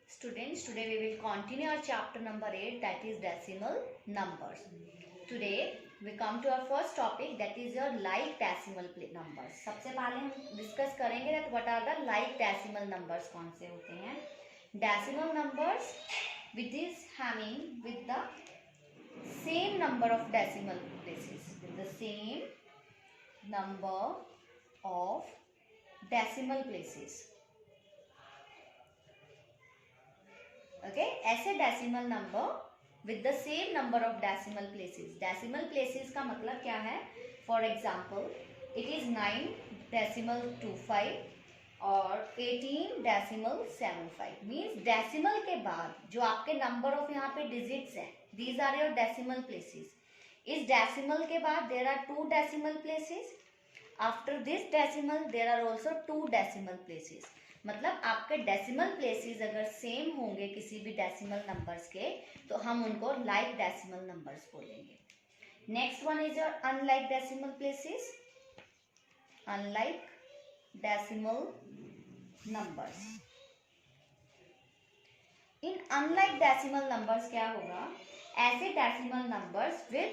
Students, today we will continue our chapter number 8, that is decimal numbers. Today we come to our first topic, that is your like decimal numbers. सबसे पहले हम discuss करेंगे that what are the like decimal numbers, कौन से होते हैं. Decimal numbers which is having with the same number of decimal places, with the same number of decimal places. Okay ऐसे decimal number with the same number of decimal places. Decimal places का मतलब क्या है? For example it is 9.25 और 18.75 means decimal के बाद जो आपके नंबर ऑफ यहाँ पे डिजिट्स हैं, these are your decimal places. इस डेसिमल के बाद there are 2 decimal places. After this decimal there are also 2 decimal places. मतलब आपके डेसिमल प्लेसेस अगर सेम होंगे किसी भी डेसिमल नंबर्स के तो हम उनको लाइक डेसिमल नंबर्स बोलेंगे. Next one is your unlike decimal places. Unlike decimal numbers. In unlike decimal numbers क्या होगा? ऐसे decimal numbers with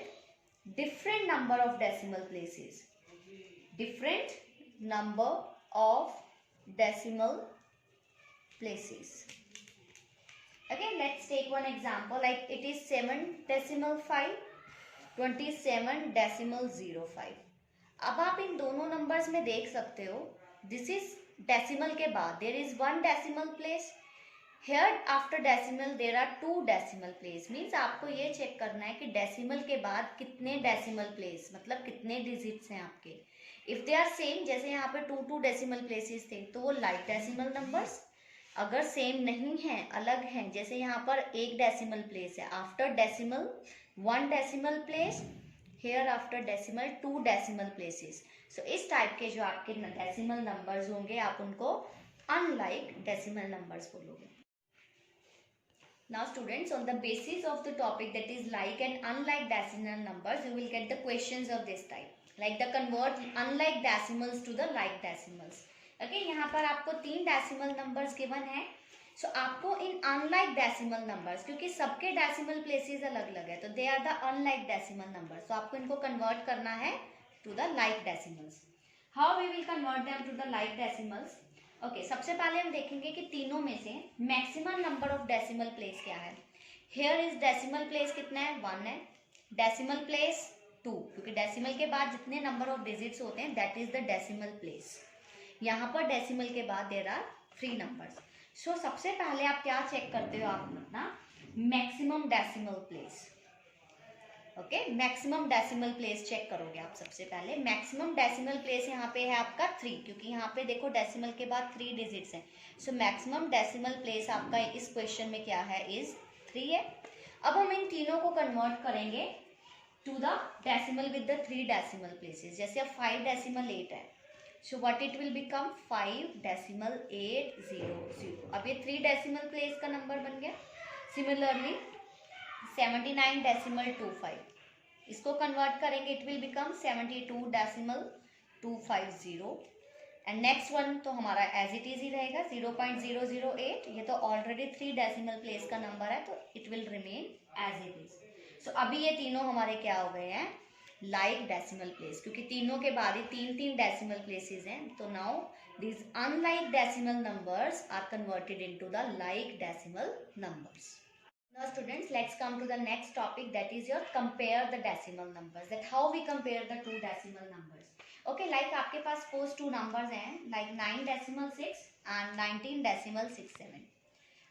different number of decimal places. Different number of decimal places. Okay, let's take one example, like it is 7.5, 27.05. अब आप इन दोनों numbers में देख सकते हो, दिस इज डेसिमल के बाद there is 1 decimal place. Here after decimal there are 2 decimal place. Means आपको ये चेक करना है कि डेसिमल के बाद कितने डेसिमल प्लेस, मतलब कितने डिजिट्स हैं आपके. इफ दे आर सेम, जैसे यहाँ पे 2 डेसिमल प्लेसेस थे तो वो लाइक डेसिमल नंबर्स. अगर सेम नहीं है, अलग हैं, जैसे यहाँ पर 1 डेसिमल प्लेस है, after decimal 1 decimal place, here after decimal 2 decimal places. So इस टाइप के जो आपके डेसिमल नंबर्स होंगे आप उनको अनलाइक डेसिमल नंबर्स बोलोगे. Now students, on the basis of the topic that is like and unlike decimal numbers, you will get the questions of this type. Like the convert unlike decimals to the like decimals. Okay, यहाँ पर आपको 3 decimal numbers given है. सो आपको इन unlike decimal numbers, क्योंकि सबके decimal places अलग अलग है, तो they are the unlike decimal numbers. तो आपको इनको कन्वर्ट करना है to the like decimals. How we will convert them to the like decimals? Okay, सबसे पहले हम देखेंगे कि तीनों में से maximum number of decimal place क्या है. हेयर इज डेसिमल प्लेस कितना है? 1 है. डेसिमल प्लेस 2, क्योंकि डेसिमल के बाद जितने नंबर ऑफ डिजिट्स होते हैं that is the decimal place. यहाँ पर डेसिमल के बाद देयर आर 3 नंबर्स. सो सबसे पहले आप क्या चेक करते हो? आप अपना maximum decimal place. Okay, maximum decimal place check करोगे आप. सबसे पहले मैक्सिमम डेसिमल प्लेस यहाँ पे है आपका 3, क्योंकि यहाँ पे देखो डेसिमल के बाद 3 डिजिट्स हैं. सो मैक्सिमम डेसिमल प्लेस आपका इस क्वेश्चन में क्या है? इज 3 है. अब हम इन तीनों को कन्वर्ट करेंगे to the decimal with the 3 decimal places. जैसे अब 5.8 है, so what it will become 5.800. अब ये 3 डेसिमल प्लेस का नंबर बन गया. सिमिलरली 79.25, इसको कन्वर्ट करेंगे, it will become 72.250. And next one तो हमारा एज इट इज ही रहेगा 0.008. ये तो ऑलरेडी 3 डेसिमल प्लेस का नंबर है, तो it will remain as it is. So अभी ये तीनों हमारे क्या हो गए हैं? लाइक डेसिमल प्लेस, क्योंकि तीनों के बाद ही 3 डेसिमल प्लेसेस हैं. तो now these unlike decimal numbers are converted into the like decimal numbers. Now students, let's come to the next topic, that is your compare the decimal numbers. That how we compare the 2 decimal numbers. Okay, like आपके पास suppose 2 numbers हैं, like 9.6 and 19.67.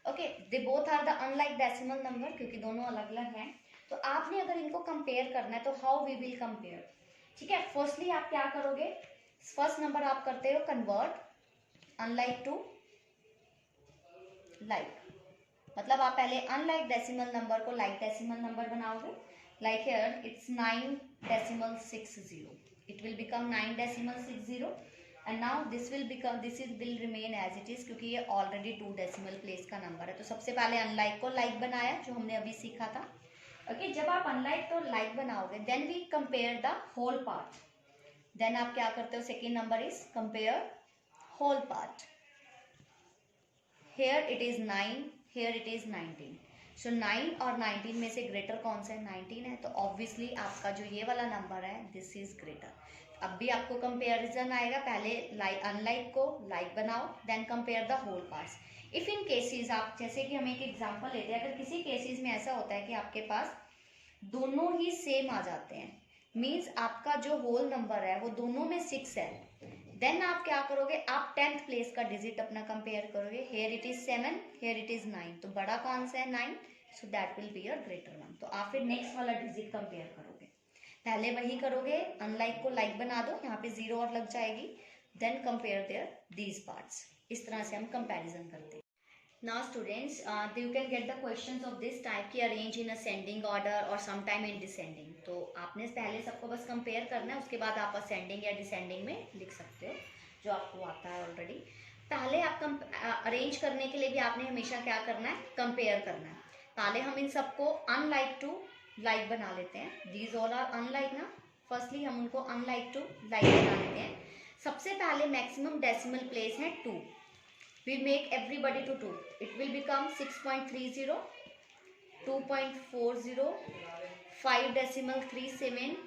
Okay, they both are the unlike decimal number, क्योंकि दोनों अलग अलग हैं. तो आपने अगर इनको कंपेयर करना है तो how we will compare? ठीक है, फर्स्टली आप क्या करोगे? फर्स्ट नंबर आप करते हो कन्वर्ट अनलाइक टू लाइक. मतलब आप पहले अनलाइक डेसिमल नंबर को लाइक डेसिमल नंबर बनाओगे. Like here it's 9.60, it will become 9.60. And now this will remain as it is, क्योंकि ये ऑलरेडी 2 डेसिमल प्लेस का नंबर है. तो सबसे पहले अनलाइक को लाइक बनाया, जो हमने अभी सीखा था. ओके, जब आप अनलाइक को लाइक बनाओगे then we compare the whole part. Then आप क्या करते हो? Second number is compare whole part. Here it is 9, here it is 19. So 9 और 19 में से ग्रेटर कौन सा है? 19 है, तो ऑब्वियसली आपका जो ये वाला नंबर है दिस इज ग्रेटर. अब भी आपको कंपेरिजन आएगा, पहले अनलाइक को लाइक बनाओ, then compare the whole parts. If in cases आप, जैसे कि हम एक एग्जांपल लेते हैं, अगर किसी केसेस में ऐसा होता है कि आपके पास दोनों ही सेम आ जाते हैं, मीन्स आपका जो होल नंबर है वो दोनों में 6 है, देन आप क्या करोगे? आप 10th प्लेस का डिजिट अपना कंपेयर करोगे. Here it is 7, here it is 9, तो बड़ा कौन सा है? 9. So that will be your greater one. तो आप फिर नेक्स्ट वाला डिजिट कंपेयर करोगे. पहले वही करोगे, अनलाइक को लाइक बना दो, यहाँ पे 0 और लग जाएगी, then compare their these parts. इस तरह से हम कंपैरिजन करते हैं. Now students, you can get the questions of this type कि arrange in ascending order और sometime in descending. तो आपने पहले सबको बस कंपेयर करना है, उसके बाद आप ascending या descending में लिख सकते हो जो आपको आता है ऑलरेडी. पहले आप अरेंज करने के लिए भी आपने हमेशा क्या करना है? कंपेयर करना है. पहले हम इन सबको अनलाइक टू लाइक बना लेते हैं. दीज ऑल आर अनलाइक ना, फर्स्टली हम उनको अनलाइक टू लाइक बना लेते हैं. सबसे पहले मैक्सिमम डेसिमल प्लेस है 2. We make everybody to 2. It will become 6.30, 2.40, 5.37,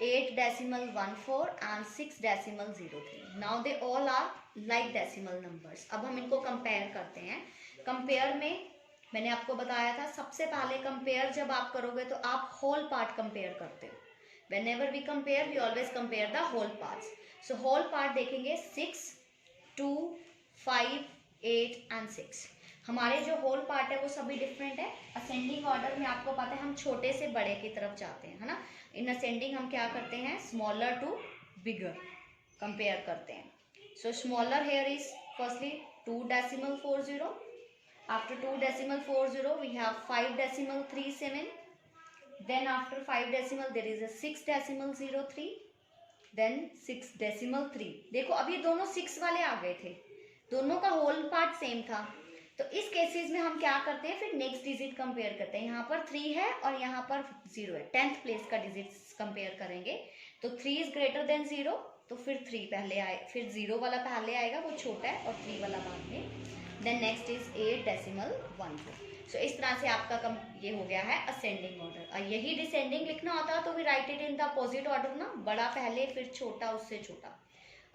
8.14 and 6.03. Now they all are like decimal numbers. अब हम इनको कंपेयर करते हैं. कंपेयर में मैंने आपको बताया था, सबसे पहले कंपेयर जब आप करोगे तो आप होल पार्ट कंपेयर करते हो. Whenever we compare, we always compare the whole parts. So whole part देखेंगे 6, 2, 5, 8 and 6. हमारे जो होल पार्ट है वो सभी डिफरेंट है. असेंडिंग ऑर्डर में आपको पता है हम छोटे से बड़े की तरफ जाते हैं, है ना. इन असेंडिंग हम क्या करते हैं? स्मॉलर टू बिगर कंपेयर करते हैं. So smaller here is firstly 2.40. After 2.40 we have 5.37. Then after 5 decimal there is a 6.03. Then 6.3. देखो अब ये दोनों 6 वाले आ गए थे, दोनों का होल पार्ट सेम था. तो इस केसेस में हम क्या करते हैं? फिर नेक्स्ट डिजिट कंपेयर करते हैं. यहाँ पर 3 है और यहाँ पर 0 है. 10th प्लेस का डिजिट कंपेयर करेंगे तो 3 इज ग्रेटर देन 0, तो फिर 3 पहले आए, फिर 0 वाला पहले आएगा, वो छोटा है, और 3 वाला बाद में. Then next is 8.14. सो इस तरह से आपका ये हो गया है असेंडिंग ऑर्डर. और यही डिसेंडिंग लिखना होता है तो we write it in the opposite order ना, बड़ा पहले फिर छोटा उससे छोटा.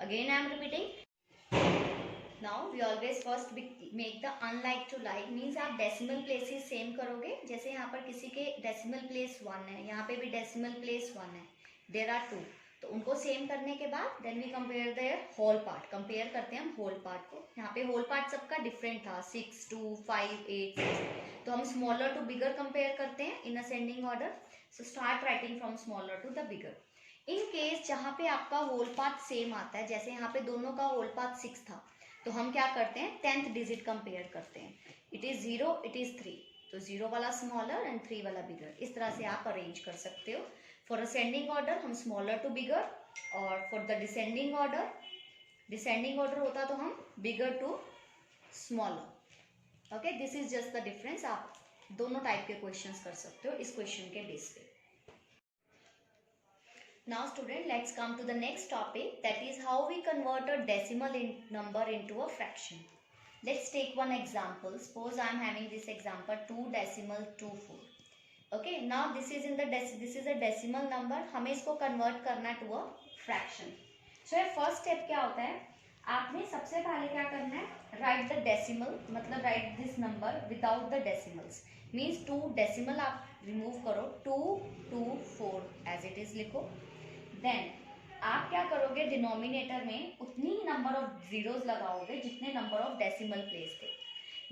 Again I am repeating. Now we always first make the unlike to like, means आप डेसिमल प्लेसेस सेम करोगे. जैसे यहाँ पर किसी के डेसिमल प्लेस 1 है, यहाँ पे भी डेसिमल प्लेस 1 है, देयर आर 2, तो उनको सेम करने के बाद then we compare their whole part. Compare करते हैं हम होल पार्ट को. यहाँ पे होल पार्ट सबका डिफरेंट था, 6, 2, 5, 8, 6, तो हम स्मॉलर टू बिगर कंपेयर करते हैं in ascending order. So start writing from smaller to the bigger. In case जहाँ पे आपका होल पार्ट सेम आता है, जैसे यहाँ पे दोनों का होल पार्ट 6 था, तो हम क्या करते हैं? 10th डिजिट कंपेयर करते हैं. इट इज 0, इट इज 3, तो 0 वाला स्मॉलर एंड 3 वाला बिगर. इस तरह से आप अरेंज कर सकते हो. फॉर असेंडिंग ऑर्डर हम स्मॉलर टू बिगर, और फॉर द डिसेंडिंग ऑर्डर होता तो हम bigger to smaller. Okay, this is just the difference. आप दोनों टाइप के क्वेश्चंस कर सकते हो इस क्वेश्चन के बेस पे. Now student, let's come to the next topic, that is how we convert a decimal number into a fraction. Let's take one example. Suppose I am having this example 2.24. Okay, now this is a decimal number. हमें इसको convert करना है to a fraction. So first step क्या होता है? आपने सबसे पहले क्या करना है? Write the decimal, मतलब write this number without the decimals. Means 2 decimal आप remove करो, 2, 2, 4 as it is लिखो. देन आप क्या करोगे? डिनोमिनेटर में उतनी ही नंबर ऑफ जीरोस लगाओगे जितने नंबर ऑफ डेसिमल प्लेस थे.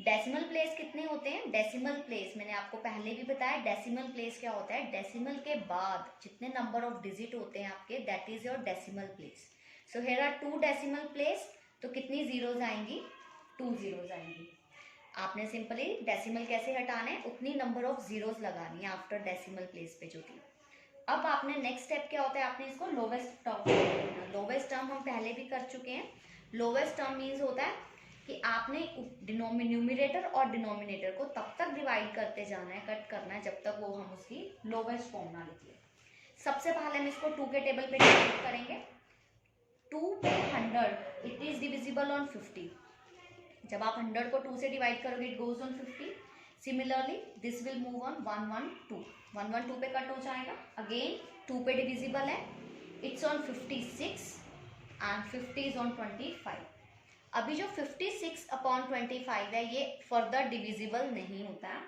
डेसिमल प्लेस कितने होते हैं? डेसिमल प्लेस मैंने आपको पहले भी बताया. डेसिमल प्लेस क्या होता है? डेसिमल के बाद जितने नंबर ऑफ डिजिट होते हैं आपके, that is your decimal place. So here are 2 decimal place, तो कितनी जीरोस आएंगी? 2 जीरोस आएंगी. आपने सिंपली डेसिमल कैसे हटाना है? उतनी नंबर ऑफ जीरोस लगानी है आफ्टर डेसिमल प्लेस पे जो थी. अब आपने नेक्स्ट स्टेप क्या होता है? आपने इसको लोवेस्ट टर्म करना. लोवेस्ट टर्म हम पहले भी कर चुके हैं. लोवेस्ट टर्म मीन्स होता है कि आपने न्यूमरेटर और डिनोमिनेटर को तब तक डिवाइड करते जाना है, कट करना है, जब तक वो हम उसकी लोवेस्ट फॉर्म ना लिख लें. सबसे पहले हम इसको 2 के टेबल पे डिवाइड करेंगे. 2 पे 100, इट इज डिविजिबल ऑन 50. जब आप 100 को 2 से डिवाइड करोगे it goes on 50. Similarly this will move on 112. 112 पे कट हो जाएगा. अगेन 2 पे डिविजिबल है. It's on 56 and 50 is on 25. अभी जो 56 अपॉन 25 है ये फर्दर डिविजिबल नहीं होता है.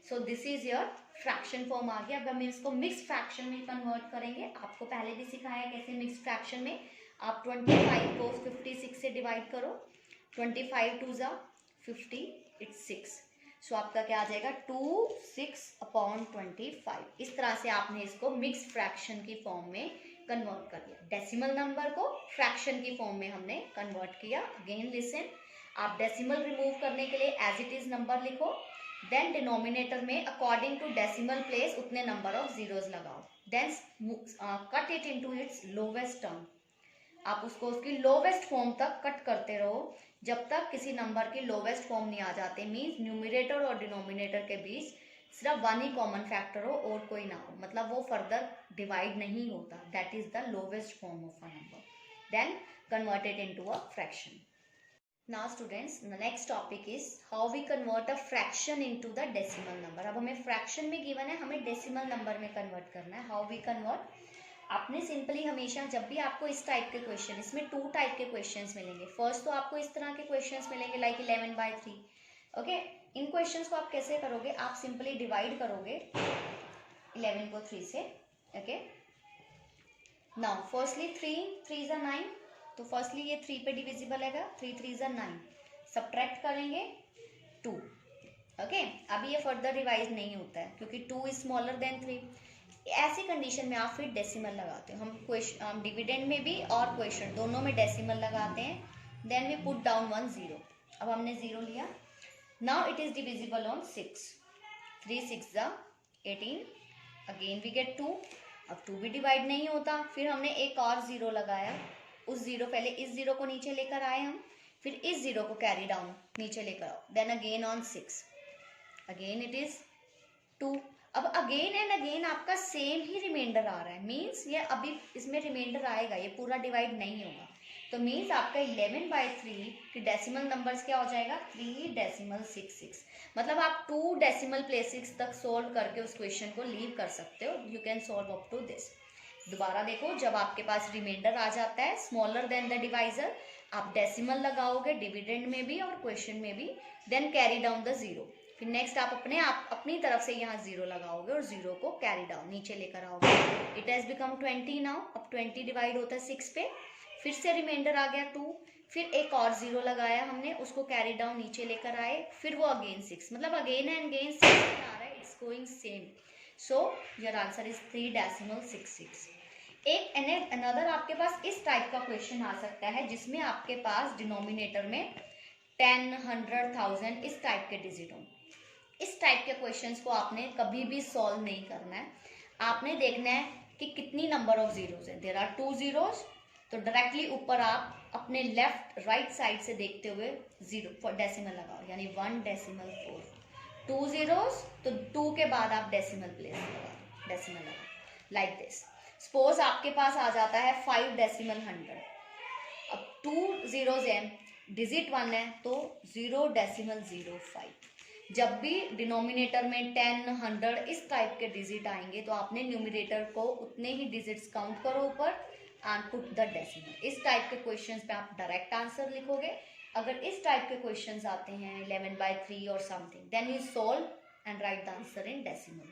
So this is your fraction form आ गया. अब हम इसको मिक्स फ्रैक्शन में कन्वर्ट करेंगे. आपको पहले भी सिखाया कैसे मिक्स फ्रैक्शन में आप 25 को 56 से डिवाइड करो. 25 टू ज़ा 50 इट्स 6. सो आपका क्या आ जाएगा 2 6 अपॉन 25. इस तरह से आपने इसको मिक्स फ्रैक्शन की फॉर्म में कन्वर्ट कर दिया. डेसिमल नंबर को फ्रैक्शन की फॉर्म में हमने कन्वर्ट किया. अगेन लिसन, आप डेसिमल रिमूव करने के लिए एज इट इज नंबर लिखो. देन डिनोमिनेटर में अकॉर्डिंग टू डेसिमल प्लेस उतने नंबर ऑफ जीरोस लगाओ. Then cut it into its lowest term. आप उसको उसकी लोवेस्ट फॉर्म तक कट करते रहो जब तक किसी नंबर की लोवेस्ट फॉर्म नहीं आ जाते. मीन्स न्यूमिनेटर और डिनोमिनेटर के बीच सिर्फ वन ही कॉमन फैक्टर हो और कोई ना हो, मतलब वो फर्दर डिवाइड नहीं होता. That is the lowest form of a number. Then convert it into a fraction. Now students, the next topic is how we convert a fraction into the decimal number. अब हमें fraction में given है, हमें decimal number में convert करना है. How we convert? आपने simply हमेशा जब भी आपको इस टाइप के क्वेश्चन, इसमें 2 टाइप के क्वेश्चंस मिलेंगे. फर्स्ट तो आपको इस तरह के क्वेश्चंस मिलेंगे लाइक 11/3. ओके, इन क्वेश्चंस को आप कैसे करोगे? आप सिंपली डिवाइड करोगे 11 को 3 से. ओके, नाउ फर्स्टली 3 ज़ा 9. तो फर्स्टली ये 3 पे डिविजिबल है. 3 3 ज़ा 9. सब्ट्रैक्ट करेंगे 2. ओके, अभी ये फर्दर रिवाइज नहीं होता है क्योंकि 2 इज स्मॉलर देन 3. ऐसी कंडीशन में आप फिर डेसिमल लगाते हो. हम डिविडेंड में भी और क्वेश्चन दोनों में डेसिमल लगाते हैं. Then we put down 1 0. अब हमने 0 लिया. Now it is divisible on 6. 3 6 ज़ा 18. Again we get 2. अब 2 भी डिवाइड नहीं होता. फिर हमने एक और 0 लगाया. उस 0 पहले इस 0 को नीचे लेकर आए हम, फिर इस 0 को कैरी डाउन नीचे लेकर आओ. Then again on 6. Again it is 2. अब अगेन एंड अगेन आपका सेम ही रिमाइंडर आ रहा है. मीन्स ये अभी इसमें रिमाइंडर आएगा, ये पूरा डिवाइड नहीं होगा. तो मीन्स आपका 11/3 की डेसिमल नंबर्स क्या हो जाएगा 3.66. मतलब आप 2 डेसिमल प्लेसेस तक सोल्व करके उस क्वेश्चन को लीव कर सकते हो. You can solve up to this. दोबारा देखो, जब आपके पास रिमाइंडर आ जाता है स्मॉलर देन द डिवाइजर, आप डेसिमल लगाओगे डिविडेंड में भी और क्वेश्चन में भी. Then carry down the 0. फिर नेक्स्ट आप अपनी तरफ से यहाँ 0 लगाओगे और 0 को कैरी डाउन नीचे लेकर आओगे. It has become 20 now. अब 20 डिवाइड होता है 6 पे. फिर से रिमाइंडर आ गया 2. फिर एक और 0 लगाया हमने, उसको कैरी डाउन नीचे लेकर आए. फिर वो अगेन 6. मतलब अगेन एंड अगेन 6 आ रहा है. It's going same. So your answer is 3.66. एक अनदर आपके पास इस टाइप का क्वेश्चन आ सकता है जिसमें आपके पास डिनोमिनेटर में 10 100 1000 इस टाइप के डिजिट हों. इस टाइप के क्वेश्चंस को आपने कभी भी सॉल्व नहीं करना है. आपने देखना है कि कितनी नंबर ऑफ जीरोस है. There are 2 zeros. तो डायरेक्टली ऊपर आप अपने लेफ्ट राइट साइड से देखते हुए 0 डेसिमल लगाओ, यानी 1.4. 2 जीरोस तो 2 के बाद आप डेसिमल प्लेस लगाओ, डेसिमल लगाओ लाइक दिस. सपोज आपके पास आ जाता है 5.100. अब 2 जीरोस है, डिजिट 1 है तो 0.05. जब भी डिनोमिनेटर में 10 100 इस टाइप के डिजिट आएंगे तो आपने न्यूमिनेटर को उतने ही डिजिट्स काउंट करो ऊपर एंड पुट द डेसिमल. इस टाइप के क्वेश्चंस पे आप डायरेक्ट आंसर लिखोगे. अगर इस टाइप के क्वेश्चंस आते हैं 11/3 और something, then you solve and write the answer in decimal.